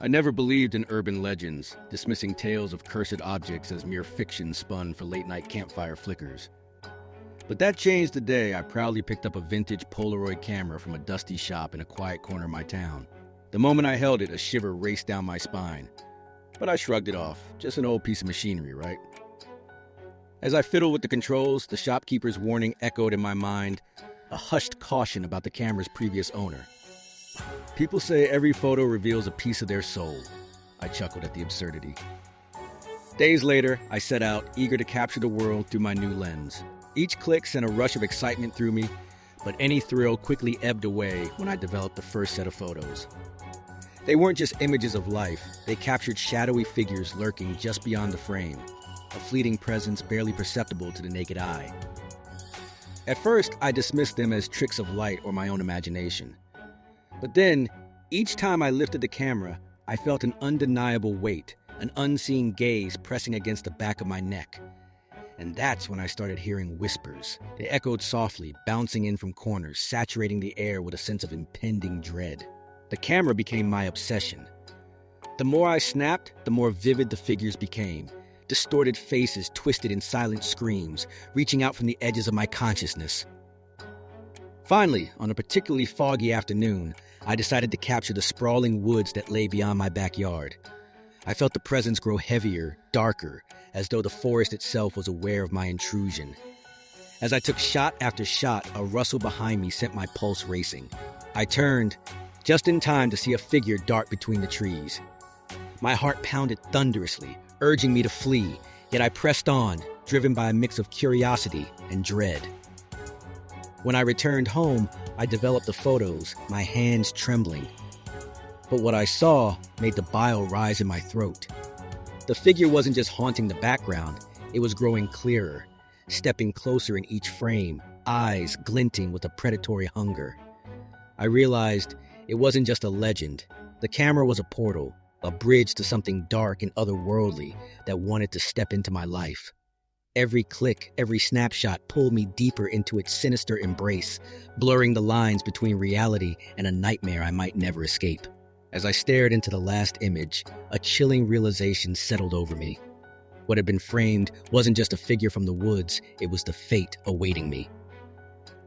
I never believed in urban legends, dismissing tales of cursed objects as mere fiction spun for late-night campfire flickers. But that changed the day I proudly picked up a vintage Polaroid camera from a dusty shop in a quiet corner of my town. The moment I held it, a shiver raced down my spine. But I shrugged it off. Just an old piece of machinery, right? As I fiddled with the controls, the shopkeeper's warning echoed in my mind, a hushed caution about the camera's previous owner. People say every photo reveals a piece of their soul. I chuckled at the absurdity. Days later, I set out, eager to capture the world through my new lens. Each click sent a rush of excitement through me, but any thrill quickly ebbed away when I developed the first set of photos. They weren't just images of life, they captured shadowy figures lurking just beyond the frame, a fleeting presence barely perceptible to the naked eye. At first, I dismissed them as tricks of light or my own imagination. But then, each time I lifted the camera, I felt an undeniable weight, an unseen gaze pressing against the back of my neck. And that's when I started hearing whispers. They echoed softly, bouncing in from corners, saturating the air with a sense of impending dread. The camera became my obsession. The more I snapped, the more vivid the figures became. Distorted faces twisted in silent screams, reaching out from the edges of my consciousness. Finally, on a particularly foggy afternoon, I decided to capture the sprawling woods that lay beyond my backyard. I felt the presence grow heavier, darker, as though the forest itself was aware of my intrusion. As I took shot after shot, a rustle behind me sent my pulse racing. I turned, just in time to see a figure dart between the trees. My heart pounded thunderously, urging me to flee, yet I pressed on, driven by a mix of curiosity and dread. When I returned home, I developed the photos, my hands trembling. But what I saw made the bile rise in my throat. The figure wasn't just haunting the background, it was growing clearer, stepping closer in each frame, eyes glinting with a predatory hunger. I realized it wasn't just a legend. The camera was a portal, a bridge to something dark and otherworldly that wanted to step into my life. Every click, every snapshot pulled me deeper into its sinister embrace, blurring the lines between reality and a nightmare I might never escape. As I stared into the last image, a chilling realization settled over me. What had been framed wasn't just a figure from the woods, it was the fate awaiting me.